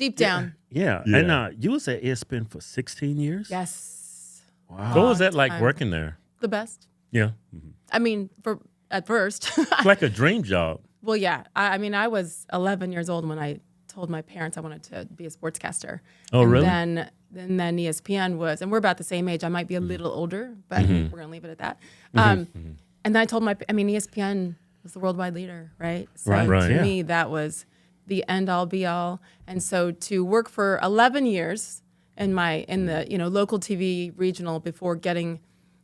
Deep down. Yeah. And you was at ESPN for 16 years? Yes. Wow. What was that like working there? The best. Yeah. I mean, at first. It's like a dream job. Well, yeah. I mean, I was 11 years old when I told my parents I wanted to be a sportscaster. Oh, really? And then ESPN was, and we're about the same age. I might be a little older, but we're going to leave it at that. And then I told ESPN was the worldwide leader, right? So to me, that was the end all be all. And so to work for 11 years in the local TV regional before getting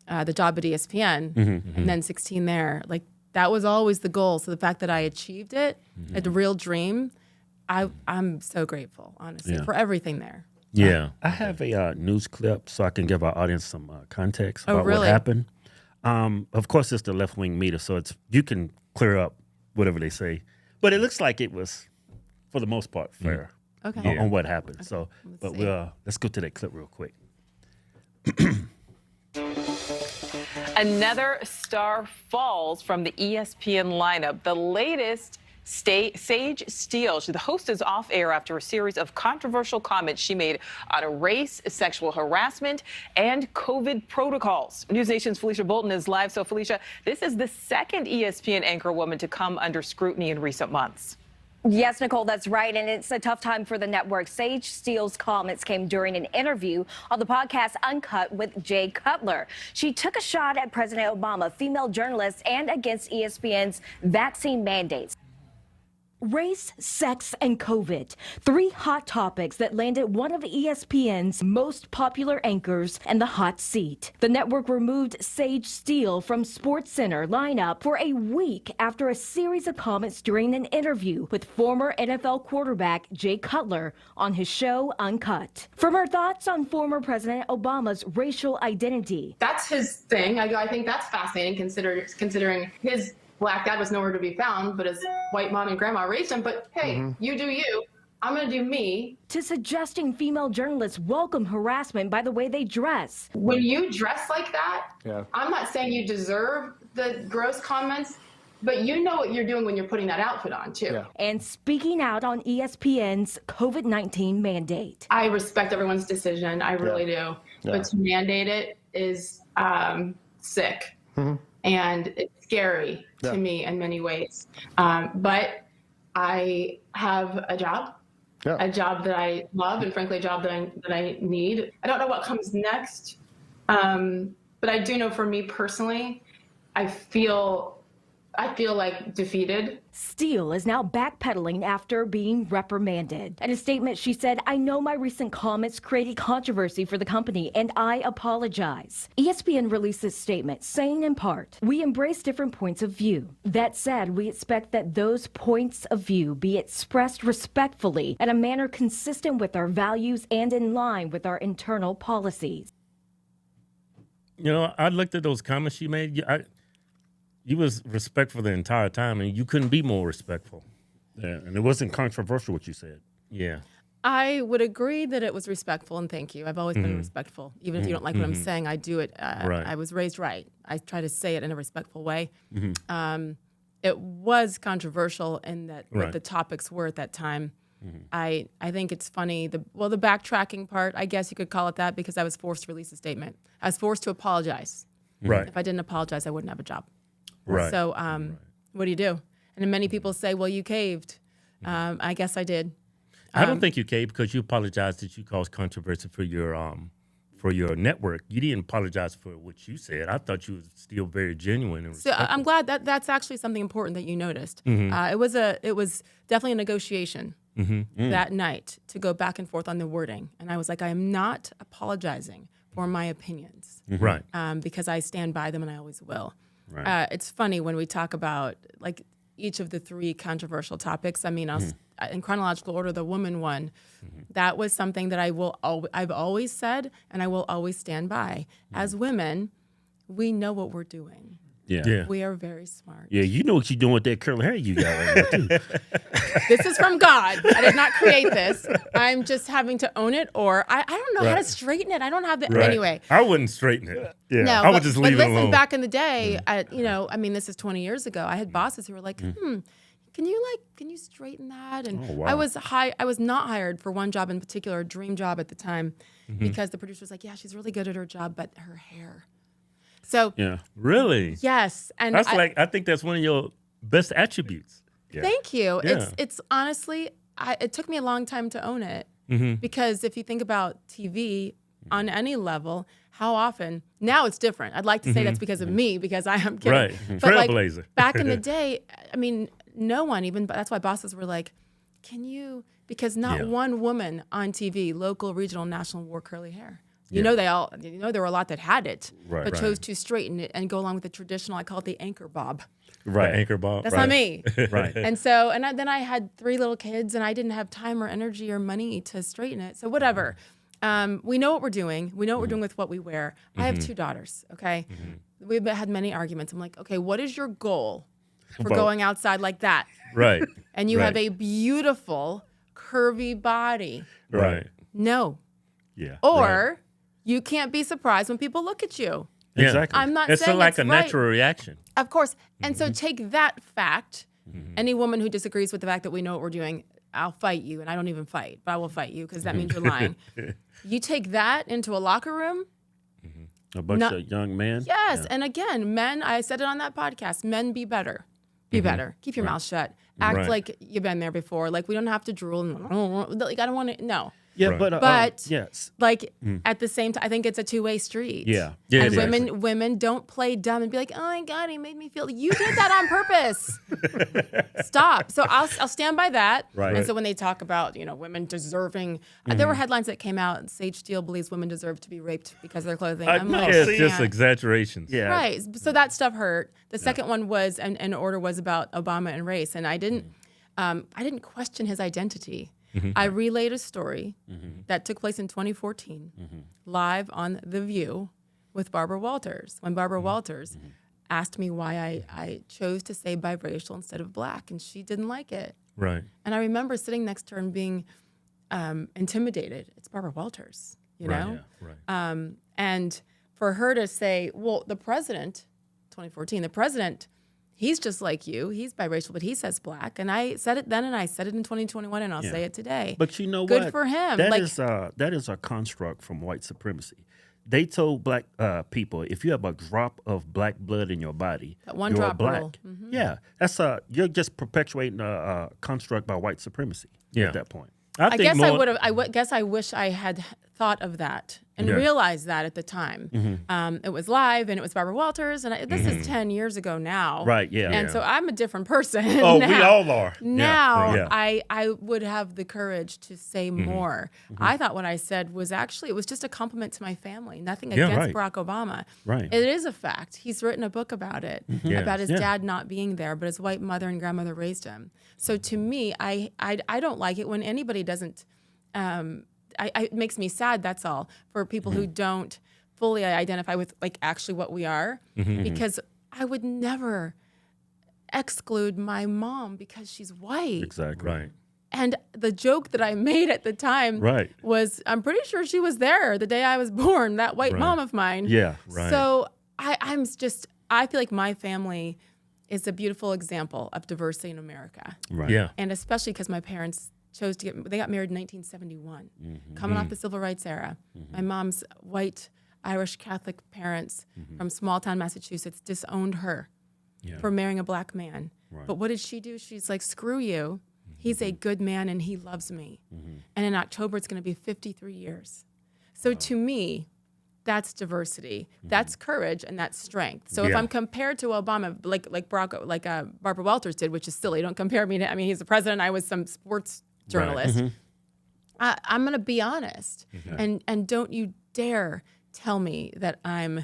the job at ESPN, and then 16 there, like that was always the goal. So the fact that I achieved it, a real dream, I'm so grateful, honestly, for everything there. Yeah. I have a news clip so I can give our audience some context about really? what happened. Of course, it's the left-wing media, so you can clear up whatever they say. But it looks like it was, for the most part, fair on what happened. Okay. So, let's go to that clip real quick. Another star falls from the ESPN lineup. The latest, Sage Steele. The host is off air after a series of controversial comments she made on race, sexual harassment, and COVID protocols. News Nation's Felicia Bolton is live. So, Felicia, this is the second ESPN anchor woman to come under scrutiny in recent months. Yes, Nicole, that's right. And it's a tough time for the network. Sage Steele's comments came during an interview on the podcast Uncut with Jay Cutler. She took a shot at President Obama, female journalists, and against ESPN's vaccine mandates. Race, sex, and COVID. 3 hot topics that landed one of ESPN's most popular anchors in the hot seat. The network removed Sage Steele from SportsCenter lineup for a week after a series of comments during an interview with former NFL quarterback Jay Cutler on his show Uncut. From her thoughts on former President Obama's racial identity. That's his thing. I think that's fascinating considering his Black dad was nowhere to be found, but his white mom and grandma raised him. But hey, you do you. I'm going to do me. To suggesting female journalists welcome harassment by the way they dress. When you dress like that, I'm not saying you deserve the gross comments, but you know what you're doing when you're putting that outfit on, too. Yeah. And speaking out on ESPN's COVID-19 mandate. I respect everyone's decision. I really do. Yeah. But to mandate it is sick. And it's scary to me in many ways. But I have a job that I love, and frankly, a job that I need. I don't know what comes next, but I do know for me personally, I feel like defeated. Steele is now backpedaling after being reprimanded. In a statement, she said, "I know my recent comments created controversy for the company, and I apologize." ESPN released this statement saying in part, "We embrace different points of view. That said, we expect that those points of view be expressed respectfully in a manner consistent with our values and in line with our internal policies." You know, I looked at those comments she made. You was respectful the entire time, and you couldn't be more respectful. Yeah, and it wasn't controversial what you said. Yeah. I would agree that it was respectful, and thank you. I've always been respectful. Even if you don't like what I'm saying, I do it. I was raised right. I try to say it in a respectful way. It was controversial in that what the topics were at that time. I think it's funny. The backtracking part, I guess you could call it that, because I was forced to release a statement. I was forced to apologize. Right. If I didn't apologize, I wouldn't have a job. Right. So what do you do? And then many people say, well, you caved. I guess I did. I don't think you caved because you apologized that you caused controversy for your network. You didn't apologize for what you said. I thought you were still very genuine and respectful. So I'm glad that's actually something important that you noticed. It was definitely a negotiation that night to go back and forth on the wording. And I was like, I am not apologizing for my opinions. Right. Because I stand by them and I always will. Right. It's funny when we talk about like each of the 3 controversial topics. I mean, in chronological order, the woman one, that was something that I've always said, and I will always stand by. As women, we know what we're doing. Yeah. We are very smart. Yeah, you know what you're doing with that curly hair you got right now, too. This is from God. I did not create this. I'm just having to own it, or I don't know how to straighten it. I don't have the anyway. I wouldn't straighten it. Yeah. No, I would just leave it alone. Back in the day, this is 20 years ago. I had bosses who were like, you can you straighten that? And oh, wow. I was not hired for one job in particular, a dream job at the time, because the producer was like, yeah, she's really good at her job, but her hair. So Yeah. Really? yes, and That's I think that's one of your best attributes. Yeah. thank you. Yeah. It's honestly, it took me a long time to own it, because if you think about TV on any level, how often now it's different. I'd like to say that's because of me, because I am kidding. Right. But Trailblazer. back in the day, I mean, no one even. But that's why bosses were like, "Can you?" Because not one woman on TV, local, regional, national, wore curly hair. You know there were a lot that had it, but chose to straighten it and go along with the traditional. I call it the anchor bob. Right. The anchor bob. That's not me. Right. And so, then I had 3 little kids, and I didn't have time or energy or money to straighten it. So whatever. We know what we're doing. We know what we're doing with what we wear. I have 2 daughters, okay? We've had many arguments. I'm like, okay, what is your goal for going outside like that? Right. And you have a beautiful, curvy body. Right. No. Yeah. Or you can't be surprised when people look at you. Yeah. Exactly. I'm not It's saying like it's a right. natural reaction. Of course. And so take that fact. Any woman who disagrees with the fact that we know what we're doing, I'll fight you. And I don't even fight, but I will fight you because that means you're lying. You take that into a locker room. A bunch of young men. Yes. And again, men, I said it on that podcast, men be better. Be better. Keep your mouth shut. Act like you've been there before. Like we don't have to drool. Like I don't want to, no. Yeah, But yes. like at the same time, I think it's a 2-way street. Yeah. Yeah, And exactly. women don't play dumb and be like, oh my God, he made me feel. You did that on purpose. Stop. So I'll stand by that. Right. And so when they talk about women deserving, there were headlines that came out. Sage Steele believes women deserve to be raped because of their clothing. I'm know. like, Yeah, it's see, just yeah. exaggerations. Yeah. Right. So that stuff hurt. The second one was, and order was about Obama and race, and I didn't question his identity. I relayed a story that took place in 2014, live on The View with Barbara Walters. When Barbara Walters asked me why I chose to say biracial instead of black, and she didn't like it. Right. And I remember sitting next to her and being intimidated. It's Barbara Walters, you know? Yeah, right. And for her to say, well, the president, 2014, the president, he's just like you. He's biracial, but he says black. And I said it then, and I said it in 2021, and I'll say it today. But you know what? Good for him. That is a construct from white supremacy. They told black people, if you have a drop of black blood in your body, one you're drop black. rule. Yeah, you're just perpetuating a construct by white supremacy at that point. I guess I would have. Guess I wish I had thought of that and realized that at the time. It was live, and it was Barbara Walters, and this is 10 years ago now. Right. Yeah. And so I'm a different person. Oh, now. we all are. Now Yeah. I would have the courage to say more. I thought what I said was actually, it was just a compliment to my family. Nothing against Barack Obama. Right. It is a fact. He's written a book about it, about his dad not being there, but his white mother and grandmother raised him. So to me, I don't like it when anybody doesn't. It makes me sad, that's all, for people who don't fully identify with like actually what we are, because I would never exclude my mom because she's white. Exactly. Right. And the joke that I made at the time was, I'm pretty sure she was there the day I was born, that white mom of mine. Yeah. Right. So I feel like my family is a beautiful example of diversity in America. Right. Yeah. And especially because my parents they got married in 1971, coming off the Civil Rights era. My mom's white Irish Catholic parents from small town Massachusetts disowned her for marrying a black man. Right. But what did she do? She's like, screw you. He's a good man and he loves me. And in October, it's going to be 53 years. So to me, that's diversity. That's courage and that's strength. So if I'm compared to Obama, like Barbara Walters did, which is silly. Don't compare me to, he's the president. I was some sports journalist. I'm going to be honest. And don't you dare tell me that I'm,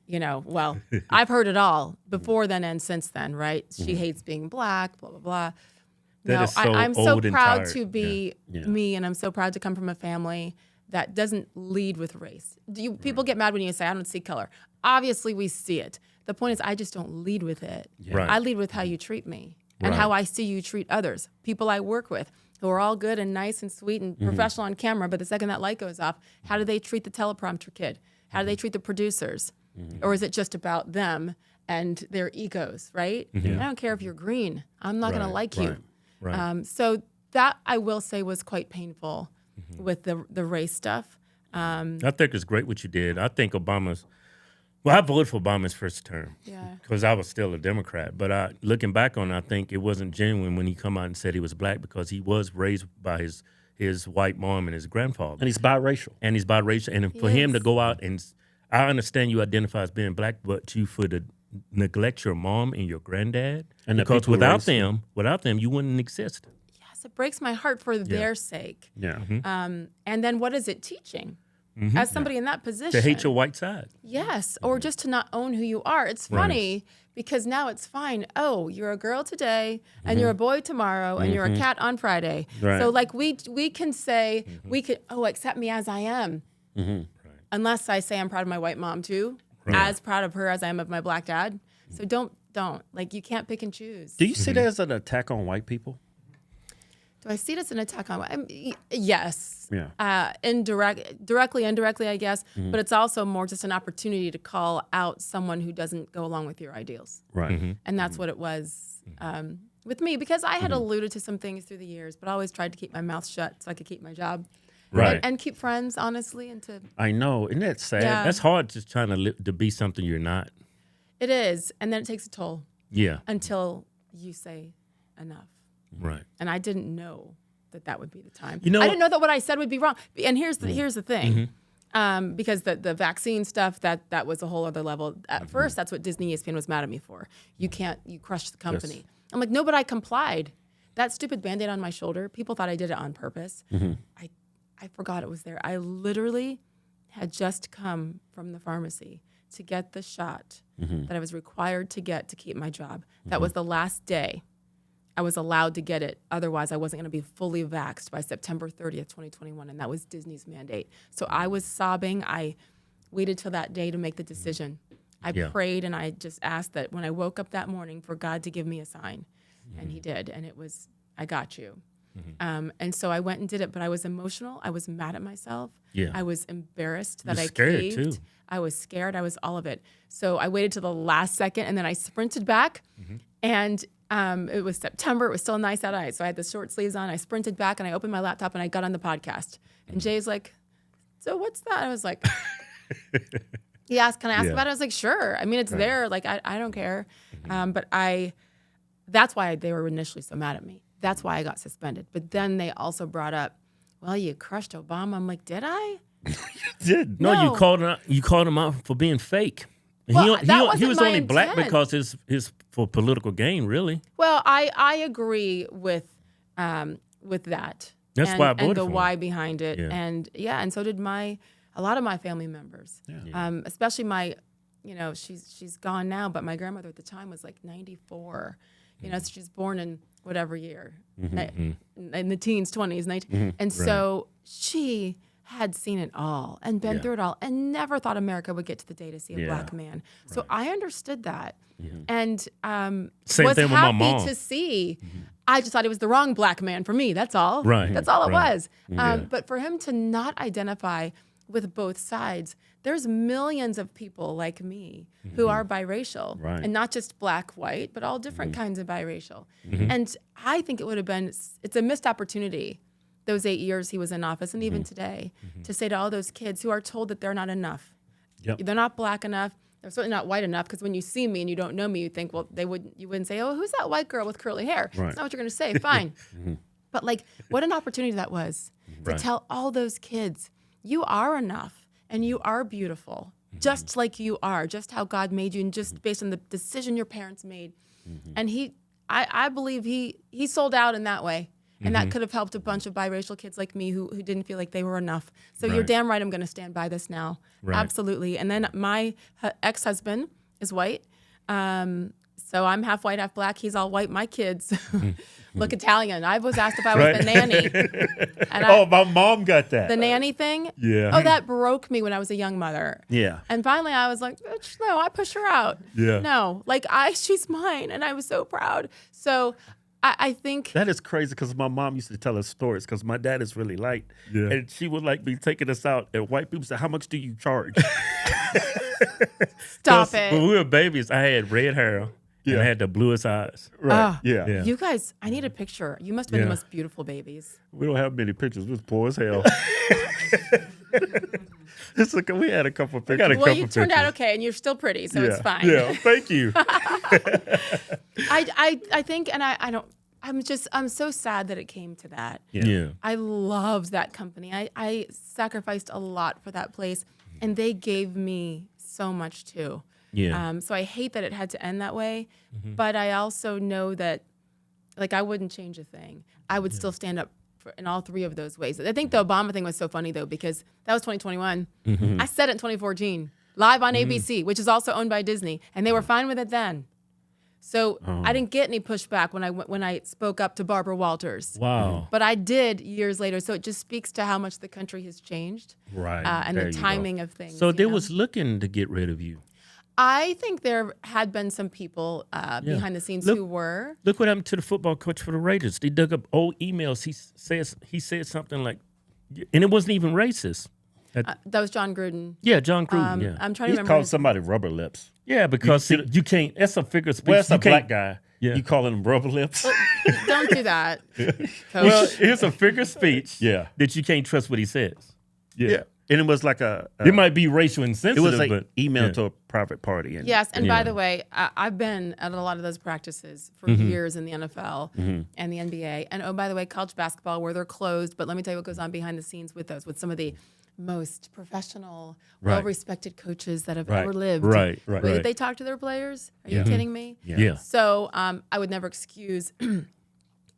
well, I've heard it all before then and since then, right? She hates being black, blah, blah, blah. I'm so proud to be me, and I'm so proud to come from a family that doesn't lead with race. People get mad when you say, I don't see color. Obviously, we see it. The point is, I just don't lead with it. Right. I lead with how you treat me and how I see you treat others, people I work with, who are all good and nice and sweet and professional on camera, but the second that light goes off, how do they treat the teleprompter kid? How do they treat the producers? Or is it just about them and their egos, right? I don't care if you're green. I'm not going to like you. Right. So that, I will say, was quite painful with the race stuff. I think it's great what you did. I think I voted for Obama's first term because I was still a Democrat. But looking back on it, I think it wasn't genuine when he come out and said he was black, because he was raised by his white mom and his grandfather. And he's biracial. And for him to go out and, I understand you identify as being black, but you neglect your mom and your granddad, and because without them, you wouldn't exist. Yes, it breaks my heart for their sake. Yeah. And then what is it teaching? As somebody in that position. To hate your white side. Yes, or just to not own who you are. It's funny because now it's fine. Oh, you're a girl today and you're a boy tomorrow and you're a cat on Friday. Right. So like we can say, accept me as I am. Unless I say I'm proud of my white mom too. As proud of her as I am of my black dad. So don't. Like, you can't pick and choose. Do you see that as an attack on white people? Do I see it as an attack on? Yes. Yeah. Directly, indirectly, I guess. But it's also more just an opportunity to call out someone who doesn't go along with your ideals. Right. And that's what it was with me, because I had alluded to some things through the years, but I always tried to keep my mouth shut so I could keep my job. Right. And keep friends, honestly. I know. Isn't that sad? Yeah. That's hard, just trying to be something you're not. It is. And then it takes a toll. Yeah. Until you say enough. Right. And I didn't know that would be the time. You know, I didn't know that what I said would be wrong. And here's the thing. Because the vaccine stuff, that was a whole other level. At first, that's what Disney ESPN was mad at me for. You crushed the company. Yes. I'm like, no, but I complied. That stupid Band-Aid on my shoulder, people thought I did it on purpose. I forgot it was there. I literally had just come from the pharmacy to get the shot that I was required to get to keep my job. That was the last day I was allowed to get it. Otherwise, I wasn't going to be fully vaxxed by September 30th, 2021, and that was Disney's mandate. So I was sobbing. I waited till that day to make the decision. I prayed, and I just asked that when I woke up that morning for God to give me a sign, and he did, and it was, I got you. And so I went and did it, but I was emotional. I was mad at myself. Yeah. I was embarrassed that I scared caved. too. I was scared. I was all of it. So I waited till the last second, and then I sprinted back, and it was September. It was still nice out. So I had the short sleeves on. I sprinted back, and I opened my laptop, and I got on the podcast. And Jay's like, so what's that? I was like, he asked, can I ask about it? I was like, sure. I mean, it's there. Like, I don't care. But that's why they were initially so mad at me. That's why I got suspended. But then they also brought up, well, you crushed Obama. I'm like, did I? You did. No, you called him out for being fake. Well, He was only black intent. because his for political gain, really. Well, I agree with that. That's why I voted and the for him. why behind it. Yeah. And so did a lot of my family members. Yeah. Especially my, she's gone now, but my grandmother at the time was like 94. So she's born in whatever year, in the teens, 20s, 19. And so she had seen it all and been through it all and never thought America would get to the day to see a black man. So I understood that. And Same was thing with my happy mom. to see. I just thought he was the wrong black man for me. That's all. Right. That's all it Right. was. But for him to not identify with both sides, there's millions of people like me who are biracial. Right. And not just black, white, but all different kinds of biracial. And I think it would have been, it's a missed opportunity, those 8 years he was in office, and even today, to say to all those kids who are told that they're not enough. Yep. They're not black enough. They're certainly not white enough, because when you see me and you don't know me, you think, well, you wouldn't say, oh, who's that white girl with curly hair? Right. That's not what you're going to say. Fine. But like, what an opportunity that was to tell all those kids, you are enough and you are beautiful, just like you are, just how God made you, and just based on the decision your parents made. And I believe he sold out in that way. And that could have helped a bunch of biracial kids like me who didn't feel like they were enough. So you're damn right I'm going to stand by this now. Right. Absolutely. And then my ex-husband is white. So I'm half white, half black. He's all white. My kids look Italian. I was asked if I was the nanny. And my mom got that. the nanny thing? Yeah. Oh, that broke me when I was a young mother. Yeah. And finally I was like, bitch, no, I pushed her out. Yeah. No, like she's mine. And I was so proud. So I think that is crazy because my mom used to tell us stories because my dad is really light. Yeah. And she would like be taking us out and white people say, how much do you charge? Stop it. When we were babies, I had red hair and I had the bluest eyes. Right. Yeah. You guys, I need a picture. You must have been the most beautiful babies. We don't have many pictures. We was poor as hell. We had a couple of pictures. Well, you turned out okay, and you're still pretty, so it's fine. Yeah, thank you. I think, and I don't. I'm so sad that it came to that. Yeah. I loved that company. I sacrificed a lot for that place, and they gave me so much too. Yeah. So I hate that it had to end that way, but I also know that, like, I wouldn't change a thing. I would still stand up in all three of those ways. I think the Obama thing was so funny, though, because that was 2021. I said it in 2014, live on ABC, which is also owned by Disney, and they were fine with it then. So I didn't get any pushback when I spoke up to Barbara Walters. Wow. But I did years later. So it just speaks to how much the country has changed. Right. And the timing of things. So they was looking to get rid of you. I think there had been some people behind the scenes who were. Look what happened to the football coach for the Raiders. They dug up old emails. He said something like, and it wasn't even racist. That was John Gruden. Yeah, John Gruden. I'm trying to remember. He called somebody rubber lips. Yeah, because you can't. That's a figure of speech. Well, that's a You black can't- guy. Yeah. You calling him rubber lips? Don't do that, Coach. Well, here's a figure of speech. Yeah. That you can't trust what he says. Yeah. And it was like It might be racial it insensitive, was like but email to a private party. And, Yes, and by the way, I've been at a lot of those practices for years in the NFL and the NBA. And oh, by the way, college basketball, where they're closed. But let me tell you what goes on behind the scenes with those, with some of the most professional, well-respected coaches that have ever lived. Right. The way that they talk to their players. Are you kidding me? Yeah. So I would never excuse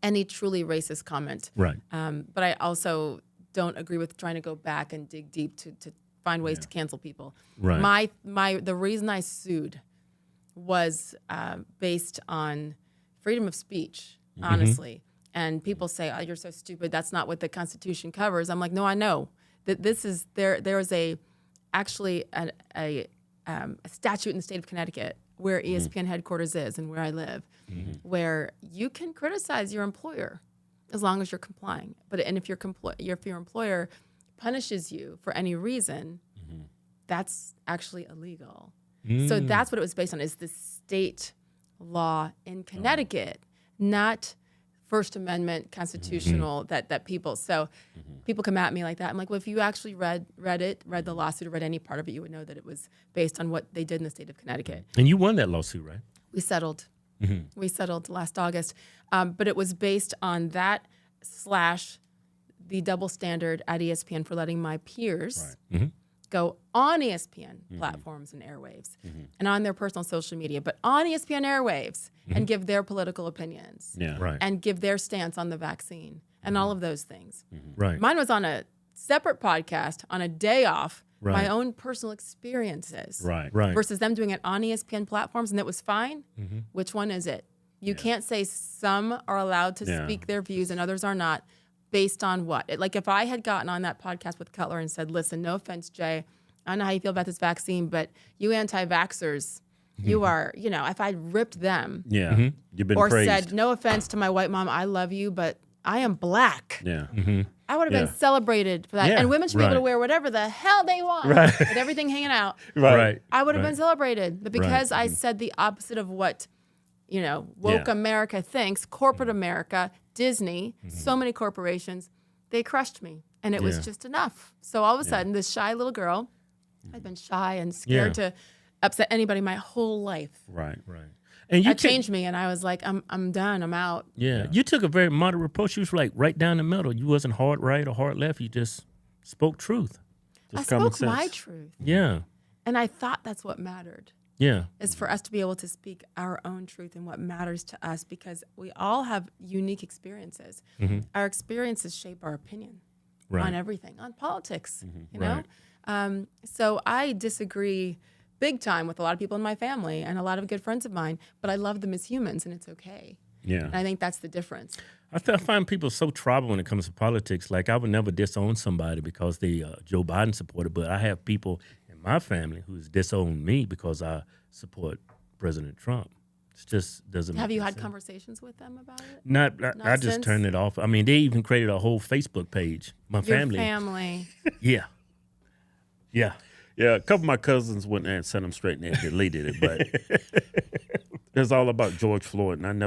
any truly racist comment. Right. But I also don't agree with trying to go back and dig deep to find ways to cancel people. Right. The reason I sued was based on freedom of speech, honestly. And people say, "Oh, you're so stupid. That's not what the Constitution covers." I'm like, no, I know that this is there. There is actually a statute in the state of Connecticut where ESPN headquarters is and where I live, where you can criticize your employer as long as you're complying. If your employer punishes you for any reason, that's actually illegal. So that's what it was based on, is the state law in Connecticut, not First Amendment constitutional that people. So people come at me like that. I'm like, well, if you actually read the lawsuit or read any part of it, you would know that it was based on what they did in the state of Connecticut. And you won that lawsuit, right? We settled. We settled last August. But it was based on that / the double standard at ESPN for letting my peers go on ESPN platforms and airwaves and on their personal social media, but on ESPN airwaves and give their political opinions and give their stance on the vaccine and all of those things. Right. Mine was on a separate podcast on a day off, my own personal experiences Right. versus them doing it on ESPN platforms, and it was fine. Which one is it? You can't say some are allowed to speak their views and others are not. Based on what? Like if I had gotten on that podcast with Cutler and said, listen, no offense, Jay, I don't know how you feel about this vaccine, but you anti-vaxxers, you are, if I'd ripped them you've been or praised. said, no offense to my white mom, I love you, but I am black. Yeah. I would have been celebrated for that. Yeah. And women should be able to wear whatever the hell they want with everything hanging out. Right. I would have been celebrated. But because I said the opposite of what, woke America thinks, corporate America, Disney, so many corporations, they crushed me. And it was just enough. So all of a sudden, this shy little girl, I've been shy and scared to upset anybody my whole life. Right. And That changed me, and I was like, I'm done, I'm out. Yeah. You took a very moderate approach. You was like right down the middle. You wasn't hard right or hard left. You just spoke truth. I spoke my truth. Yeah. And I thought that's what mattered. Yeah. Is for us to be able to speak our own truth and what matters to us, because we all have unique experiences. Our experiences shape our opinion on everything, on politics, you know? So I disagree big time with a lot of people in my family and a lot of good friends of mine, but I love them as humans and it's okay. Yeah. And I think that's the difference. I find people so troubled when it comes to politics. Like I would never disown somebody because they Joe Biden supporter, but I have people in my family who's disowned me because I support President Trump. It just doesn't. Have you had sense. Conversations with them about it? Not I just turned it off. I mean, they even created a whole Facebook page. My family. Yeah. Yeah. Yeah, a couple of my cousins went there and sent them straight there and deleted it, but it's all about George Floyd, and I ain't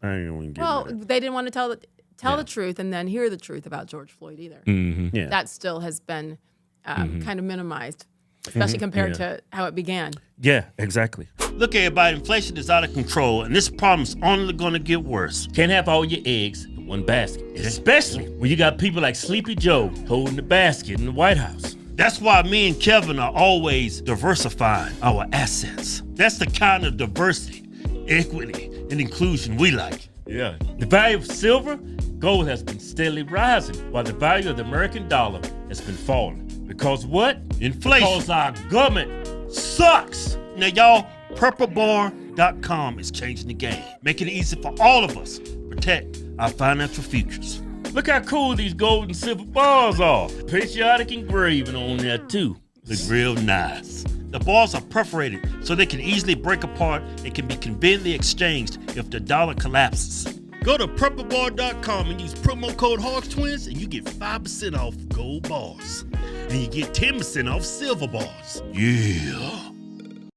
even get they didn't want to tell the truth and then hear the truth about George Floyd either. Mm-hmm. Yeah. That still has been kind of minimized, especially compared to how it began. Yeah, exactly. Look, everybody, inflation is out of control, and this problem's only going to get worse. Can't have all your eggs in one basket, especially when you got people like Sleepy Joe holding the basket in the White House. That's why me and Kevin are always diversifying our assets. That's the kind of diversity, equity, and inclusion we like. Yeah. The value of silver, gold has been steadily rising, while the value of the American dollar has been falling. Because what? Inflation. Because our government sucks. Now, y'all, purplebar.com is changing the game, making it easy for all of us to protect our financial futures. Look how cool these gold and silver bars are. Patriotic engraving on there, too. Look real nice. The bars are perforated so they can easily break apart and can be conveniently exchanged if the dollar collapses. Go to purplebar.com and use promo code Hodgetwins and you get 5% off gold bars. And you get 10% off silver bars. Yeah.